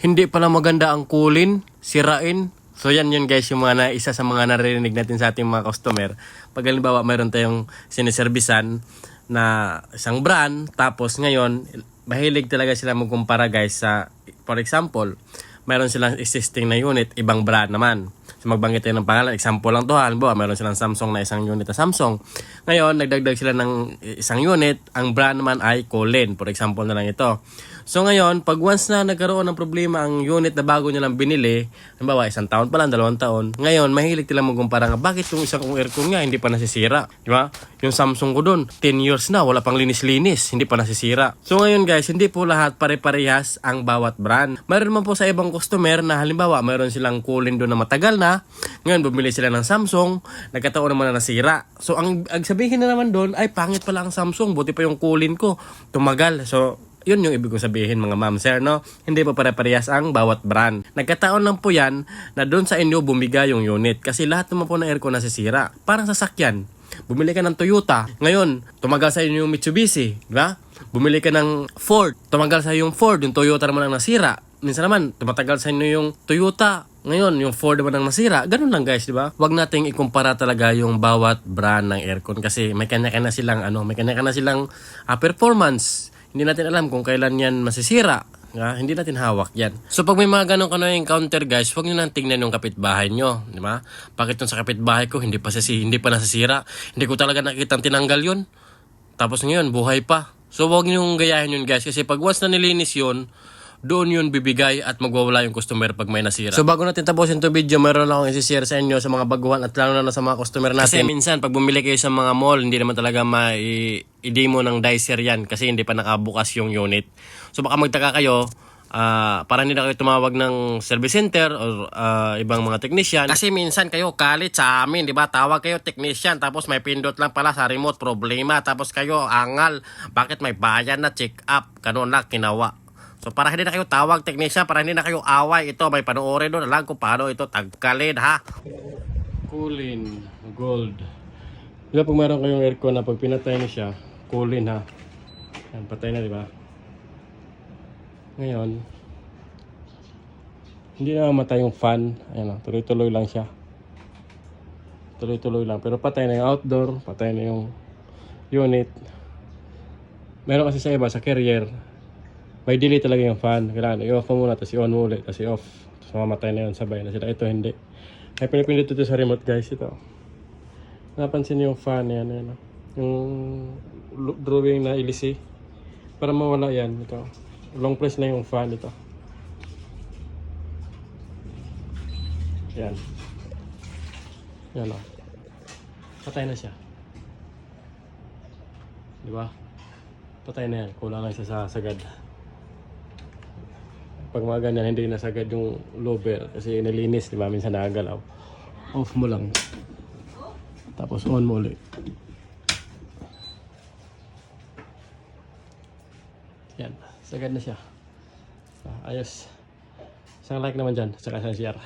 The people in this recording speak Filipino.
hindi pala maganda ang kulin, sirain. So yan yun guys, yung mga isa sa mga naririnig natin sa ating mga customer. Pag halimbawa mayroon tayong siniservisan na isang brand, tapos ngayon mahilig talaga sila magkumpara guys sa, for example, mayroon silang existing na unit, ibang brand naman. So magbanggit tayo ng pangalan, example lang to, halimbawa mayroon silang Samsung na isang unit na Samsung. Ngayon nagdagdag sila ng isang unit, ang brand naman ay Colin, for example na lang ito. So ngayon, pag once na nagkaroon ng problema ang unit na bago nilang binili, halimbawa isang taon pa lang, 2 taon, ngayon mahilig silang magkumpara nga, bakit yung isang aircon nga hindi pa nasisira, di ba? Yung Samsung ko doon, 10 years na, wala pang linis-linis, hindi pa nasisira. So ngayon guys, hindi po lahat pare-parehas ang bawat brand. Mayroon man po sa ibang customer na halimbawa, mayroon silang Colin doon na matagal na, ngayon bumili sila ng Samsung, nagkataon naman na nasira. So ang sabihin na naman doon, ay pangit pala ang Samsung, buti pa yung Colin ko, tumagal. So yun yung ibig kong sabihin mga ma'am sir, no? Hindi pa pare-parehas ang bawat brand. Nagkataon lang po yan na doon sa inyo bumiga yung unit kasi lahat naman po ng aircon nasisira. Parang sasakyan. Bumili ka ng Toyota, ngayon tumagal sa inyo yung Mitsubishi, di ba? Bumili ka ng Ford, tumagal sa yung Ford, yung Toyota naman ang nasira. Minsan naman tumatagal sa inyo yung Toyota, ngayon yung Ford naman ang nasira. Ganun lang guys, di ba? Huwag nating ikumpara talaga yung bawat brand ng aircon kasi may kanya-kanya silang performance. Hindi natin alam kung kailan yan masisira. Hindi natin hawak yan. So pag may mga ganun ka na encounter guys, huwag nyo nang tingnan yung kapitbahay nyo. Di ba? Bakit yung sa kapitbahay ko hindi pa nasisira? Hindi ko talaga nakikita tinanggal yun. Tapos ngayon, buhay pa. So huwag nyo gayahin yun guys. Kasi pag once na nilinis yun, doon yun bibigay at magwawala yung customer pag may nasira. So bago natin tapusin to video, meron lang akong isi-share sa inyo sa mga baguhan at lalo na sa mga customer natin. Kasi minsan pag bumili kayo sa mga mall, hindi naman talaga i-demo ng dicer yan kasi hindi pa nakabukas yung unit. So baka magtaka kayo, para hindi na kayo tumawag ng service center or ibang mga technician. Kasi minsan kayo kalit sa amin, di ba? Tawag kayo technician tapos may pindot lang pala sa remote, problema. Tapos kayo angal, bakit may bayan na check up? Ganun lang kinawa. So para hindi na kayo tawag technician, para hindi na kayo away, ito may panoorin doon, alam kung paano ito tagkalin ha. Colin Gold. Diba pag meron kayong aircon na pag pinatay niyo siya, Colin ha. Yan, patay na, di ba? Ngayon, hindi na mamatay yung fan. Ayan, tuloy-tuloy lang siya. Tuloy-tuloy lang. Pero patay na yung outdoor, patay na yung unit. Meron kasi sa iba, sa carrier, may delay talaga yung fan. Kailangan i-off mo muna, tapos i-on mo ulit, tapos i-off. Tapos mamatay na yun, sabay na sila. Ito hindi. May pinipindot ito sa remote guys, ito. Napansin niyo yung fan, yan. Yung drawing na ilisi. Para mawala yan, ito. Long press na yung fan, ito. Yan. Yan o. Patay na siya. Diba? Patay na yan. Kulang lang siya sa sagad. Pag mga ganyan, hindi nasagad yung lower kasi nilinis, di ba? Minsan nakagalaw. Off mo lang. Tapos on mo ulit. Yan. Sagad na siya. Ayos. Isang like naman dyan. Saka isang share.